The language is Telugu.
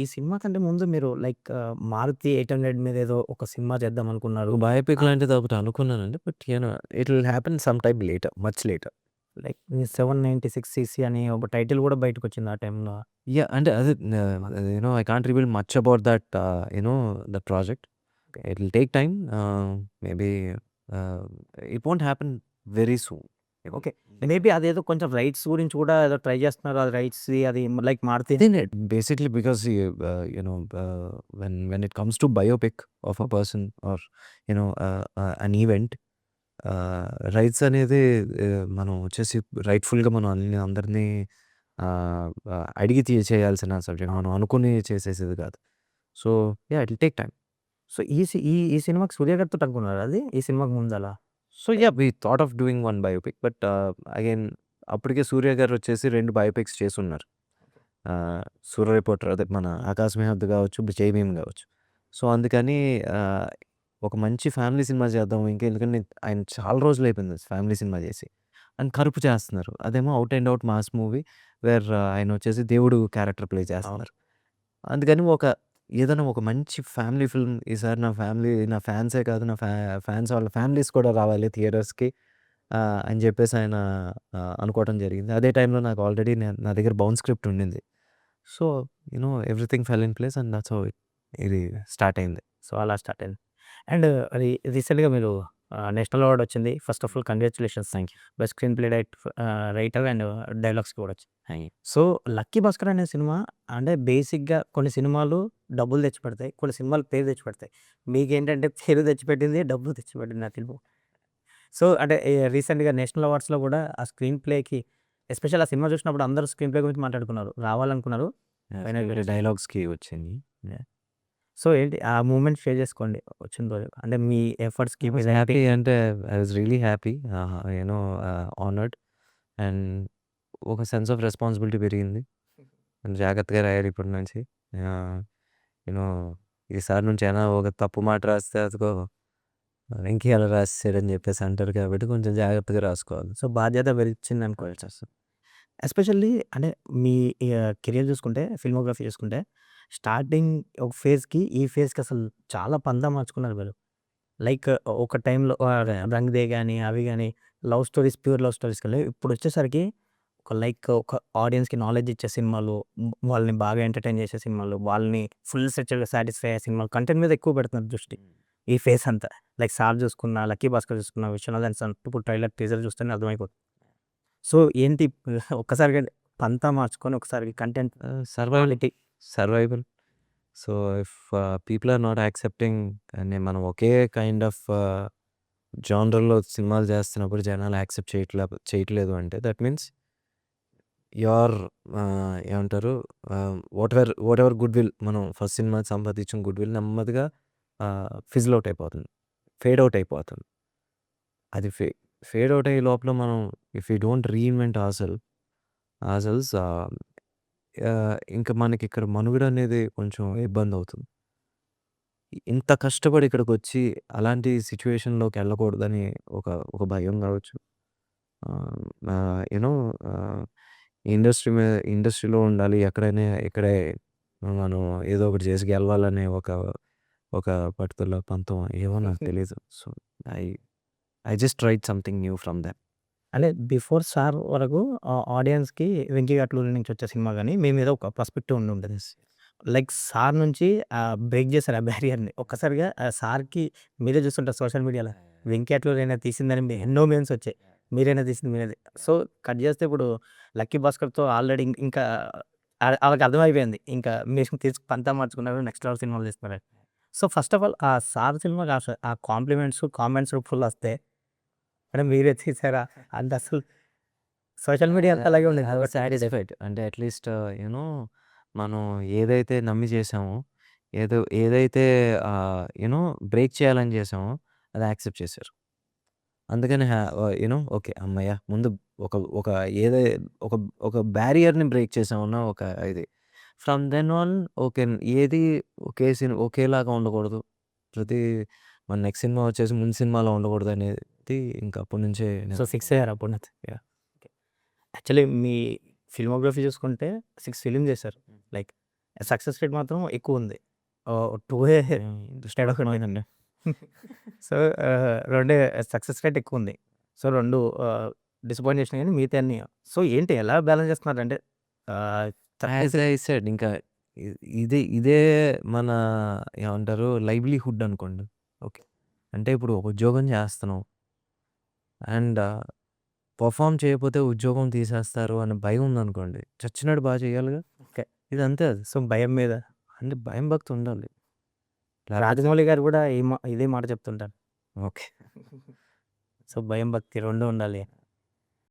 ఈ సినిమా కంటే ముందు మీరు లైక్ 'మారుతి 800' మీద ఏదో ఒక సినిమా చేద్దాం అనుకున్నారు. బయోపిక్ లాంటిది ఒకటి అనుకున్నానండి. But it will happen some time later. Much later. Like 796 CC అని ఒక టైటిల్ కూడా బయటకొచ్చింది ఆ టైంలో. అంటే అదే I can't reveal much about that that project. It will take time. Maybe it won't happen very soon. Okay. Maybe అదేదో కొంచెం రైట్స్ గురించి కూడా ఏదో ట్రై చేస్తున్నారు. అది రైట్స్‌ది అది like Maruti Basically because when it comes to biopic of a person or an event, rights అనేది మనం వచ్చేసి రైట్‌ఫుల్‌గా మనం అందరిని అడిగి చేయాల్సిన సబ్జెక్ట్. మనం అనుకుని చేసేసేది కాదు. So it will take time. So ఈ సినిమాకి సూర్య గారితోటి అనుకున్నారా అది? ఈ సినిమాకి ముందలా? So we thought of doing one biopic. But again అప్పటికే సూర్య గారు వచ్చేసి 2 బయోపిక్స్ చేసున్నారు. 'సూర్య రిపోర్టర్' అదే మన 'ఆకాశ్ మెహద్దు' కావచ్చు, 'జై భీమ్' కావచ్చు. సో అందుకని ఆహ్, ఒక మంచి ఫ్యామిలీ సినిమా చేద్దాం. ఇంకా ఎందుకంటే ఆయన చాలా రోజులైపోయింది ఫ్యామిలీ సినిమా చేసి. అండ్ 'కరుపు' చేస్తున్నారు. అదేమో out and out mass movie where ఆయన వచ్చేసి దేవుడు క్యారెక్టర్ ప్లే చేస్తున్నారు. అందుకని ఏదైనా ఒక మంచి ఫ్యామిలీ ఫిల్మ్ ఈసారి నా ఫ్యాన్సే కాదు, నా ఫ్యాన్స్ వాళ్ళ ఫ్యామిలీస్ కూడా రావాలి థియేటర్స్‌కి అని చెప్పేసి ఆయన అనుకోవడం జరిగింది. అదే టైంలో నాకు ఆల్రెడీ నా దగ్గర బౌండ్ స్క్రిప్ట్ ఉండింది. So everything fell in place and that's how ఇది స్టార్ట్ అయింది. సో, అలా స్టార్ట్ అయింది. అండ్ అది రీసెంట్‌గా మీరు నేషనల్ అవార్డ్ వచ్చింది. First of all congratulations. Thank you. Best screenplay writer and డైలాగ్స్‌కి కూడా వచ్చింది. Thank you. So, 'lucky Bhaskar' అనే సినిమా అంటే బేసిక్‌గా కొన్ని సినిమాలు డబ్బులు తెచ్చిపెడతాయి. కొన్ని సినిమాలు పేరు తెచ్చిపెడతాయి. మీకేంటంటే పేరు తెచ్చిపెట్టింది, డబ్బులు తెచ్చిపెట్టింది ఆ ఫిల్ము. సో, అంటే రీసెంట్‌గా నేషనల్ అవార్డ్స్‌లో కూడా ఆ స్క్రీన్ ప్లేకి ఎస్పెషల్ ఆ సినిమా చూసినప్పుడు అందరూ స్క్రీన్ ప్లే గురించి మాట్లాడుకున్నారు. రావాలనుకున్నారు. ఫైనల్‌గా డైలాగ్స్‌కి వచ్చింది. సో, ఏంటి ఆ మూమెంట్ షేర్ చేసుకోండి వచ్చిన రోజు. అంటే మీ ఎఫర్ట్స్‌కి ఐ వాస్ హ్యాపీ. అంటే I was really happy. Honoured and ఒక సెన్స్ ఆఫ్ రెస్పాన్సిబిలిటీ పెరిగింది. జాగ్రత్తగా రాయాలి ఇప్పటి నుంచి. ఆహ్, యూనో ఈసారి నుంచి అయినా ఒక తప్పు మాట రాస్తే అదిగో వెంకీ అలా రాసేసాడని చెప్పేసి అంటారు కాబట్టి కొంచెం జాగ్రత్తగా రాసుకోవాలి. సో, బాధ్యత పెరిగించిందనుకోవచ్చు. ఎస్పెషల్లీ అంటే మీ కెరియర్ చూసుకుంటే, ఫిల్మోగ్రఫీ చూసుకుంటే, స్టార్టింగ్ ఒక ఫేజ్‌కి, ఈ ఫేజ్‌కి అసలు చాలా పందా మార్చుకున్నారు మీరు. లైక్ ఒక టైంలో 'రంగ్ దే' గాని, అవి గాని లవ్ స్టోరీస్, ప్యూర్ లవ్ స్టోరీస్‌కెళ్ళి ఇప్పుడొచ్చేసరికి ఒక ఆడియన్స్‌కి నాలెడ్జ్ ఇచ్చే సినిమాలు, వాళ్ళని బాగా ఎంటర్‌టైన్ చేసే సినిమాలు, వాళ్ళని ఫుల్ సెటెడ్‌గా సాటిస్ఫై అయ్యే సినిమాలు, కంటెంట్ మీద ఎక్కువ పెడుతున్నారు దృష్టి. ఈ ఫేజ్ అంతా. లైక్ 'సార్' చూసుకున్నా, 'లక్కీ భాస్కర్' చూసుకున్నా, 'విశ్వనాథ్ అండ్ సన్' ఇప్పుడు ట్రైలర్, టీజర్ చూస్తేనే అర్థమైపోతుంది. సో, ఏంటి ఒక్కసారిగా పంతా మార్చుకొని ఒకసారి content survival. Quality survival. So if people are not accepting అని మనం ఒకే కైండ్ ఆఫ్ జానర్‌లో సినిమాలు చేస్తున్నప్పుడు జనాలు యాక్సెప్ట్ చేయట్లేదు అంటే దట్ మీన్స్ యువర్ ఏమంటారు వాటెవర్ గుడ్ విల్ మనం ఫస్ట్ సినిమా సంపాదించిన గుడ్ విల్ నెమ్మదిగా ఫిజిల్ అవుట్ అయిపోతుంది. ఫేడ్ అవుట్ అయిపోతుంది. అది ఫేడ్ అవుట్ అయ్యే లోపల మనం if you don't reinvent ourselves ఇంకా మనకి ఇక్కడ మనుగడ అనేది కొంచెం ఇబ్బందవుతుంది. ఇంత కష్టపడి ఇక్కడికొచ్చి అలాంటి సిట్యుయేషన్‌లోకి వెళ్ళకూడదని ఒక ఒక భయం కావచ్చు. యూనో ఇండస్ట్రీలో ఉండాలి. ఎక్కడైనా ఇక్కడే మనం ఏదో ఒకటి చేసి గెలవాలనే ఒక ఒక పట్టుదల, పంతం ఏమో నాకు తెలీదు. So, I I just tried something new from them. అంటే బిఫోర్ 'సార్' వరకు ఆడియన్స్‌కి 'వెంకీ అట్లూరి' నుంచి వచ్చే సినిమా గాని, మీ మీద ఒక పర్స్పెక్టివ్ ఉండుంటది. లైక్ 'సార్' నుంచి బ్రేక్ చేశారు ఆ బ్యారియర్‌ని. ఒక్కసారిగా 'సార్‌కి' మీరే చూస్తుంటారు సోషల్ మీడియాలో 'వెంకీ అట్లూరైనా తీసిందని' ఎన్నో మీమ్స్ వచ్చాయి. మీరైనా తీసింది మీరేదే. సో, కట్ చేస్తే ఇప్పుడు 'లక్కీ భాస్కర్‌తో' ఆల్రెడీ ఇంకా ఆళ్ళకి అర్థమైపోయింది. ఇంకా మీరు పంతా మార్చుకున్నారు. నెక్స్ట్ లెవెల్ సినిమాలు తీస్తున్నారని. సో, ఫస్ట్ ఆఫ్ ఆల్ ఆ 'సార్' సినిమాకి ఆ కాంప్లిమెంట్స్, కామెంట్స్ రూపంలో వస్తే మేడం మీరే తీసారా? అంటే అసలు సోషల్ మీడియా అంతా అలాగే ఉండేది. సాటిస్ఫైడ్. అంటే అట్‌లీస్ట్ మనం ఏదైతే నమ్మి చేసామో, ఏదైతే బ్రేక్ చేయాలని చేసామో అది యాక్సెప్ట్ చేశారు. అందుకని ఓకే. హమ్మయ్య! ముందు ఒక ఒక ఏదై ఒక ఒక బ్యారియర్‌ని బ్రేక్ చేసామన్న ఒక ఇది. From then on okay. ఏది ఒకేలాగా ఉండకూడదు. ప్రతి మన నెక్స్ట్ సినిమా వచ్చేసి ముందు సినిమాలో ఉండకూడదనేది ఇంకా అప్పటి నుంచే సో, ఫిక్స్ అయ్యారు అప్పుడు నుంచి. యాహ్! యాక్చువల్లీ మీ ఫిల్మోగ్రఫీ చూసుకుంటే 6 ఫిల్మ్స్ చేశారు. లైక్ సక్సెస్ రేట్ మాత్రం ఎక్కువుంది. 2 తేడా ఉంది. అర్థమైందండి. సో, రెండే సక్సెస్ రేట్ ఎక్కువుంది. సో, 2 డిసప్పాయింట్ చేసినాయి గానీ మిగతాయన్నీ సో, ఏంటి ఎలా బ్యాలెన్స్ చేస్తున్నారంటే యాజ్ ఐ సెడ్ ఇంకా ఇ ఇదే మన ఏమంటారు లైవ్లీహుడ్ అనుకోండి. ఓకే. అంటే ఇప్పుడు ఒక ఉద్యోగం చేస్తున్నాం. అండ్ పెర్ఫార్మ్ చేయకపోతే ఉద్యోగం తీసేస్తారు అనే భయం ఉందనుకోండి. చచ్చినట్టు చేయాలిగా. ఓకే. ఇదంతే అది. సో, భయం మీద అంటే భయం భక్తి ఉండాలి. లేకపోతే రాజమౌళి గారు గూడా ఇదే మాట చెప్తుంటారు. ఓకే. సో, భయం, భక్తి 2 ఉండాలి.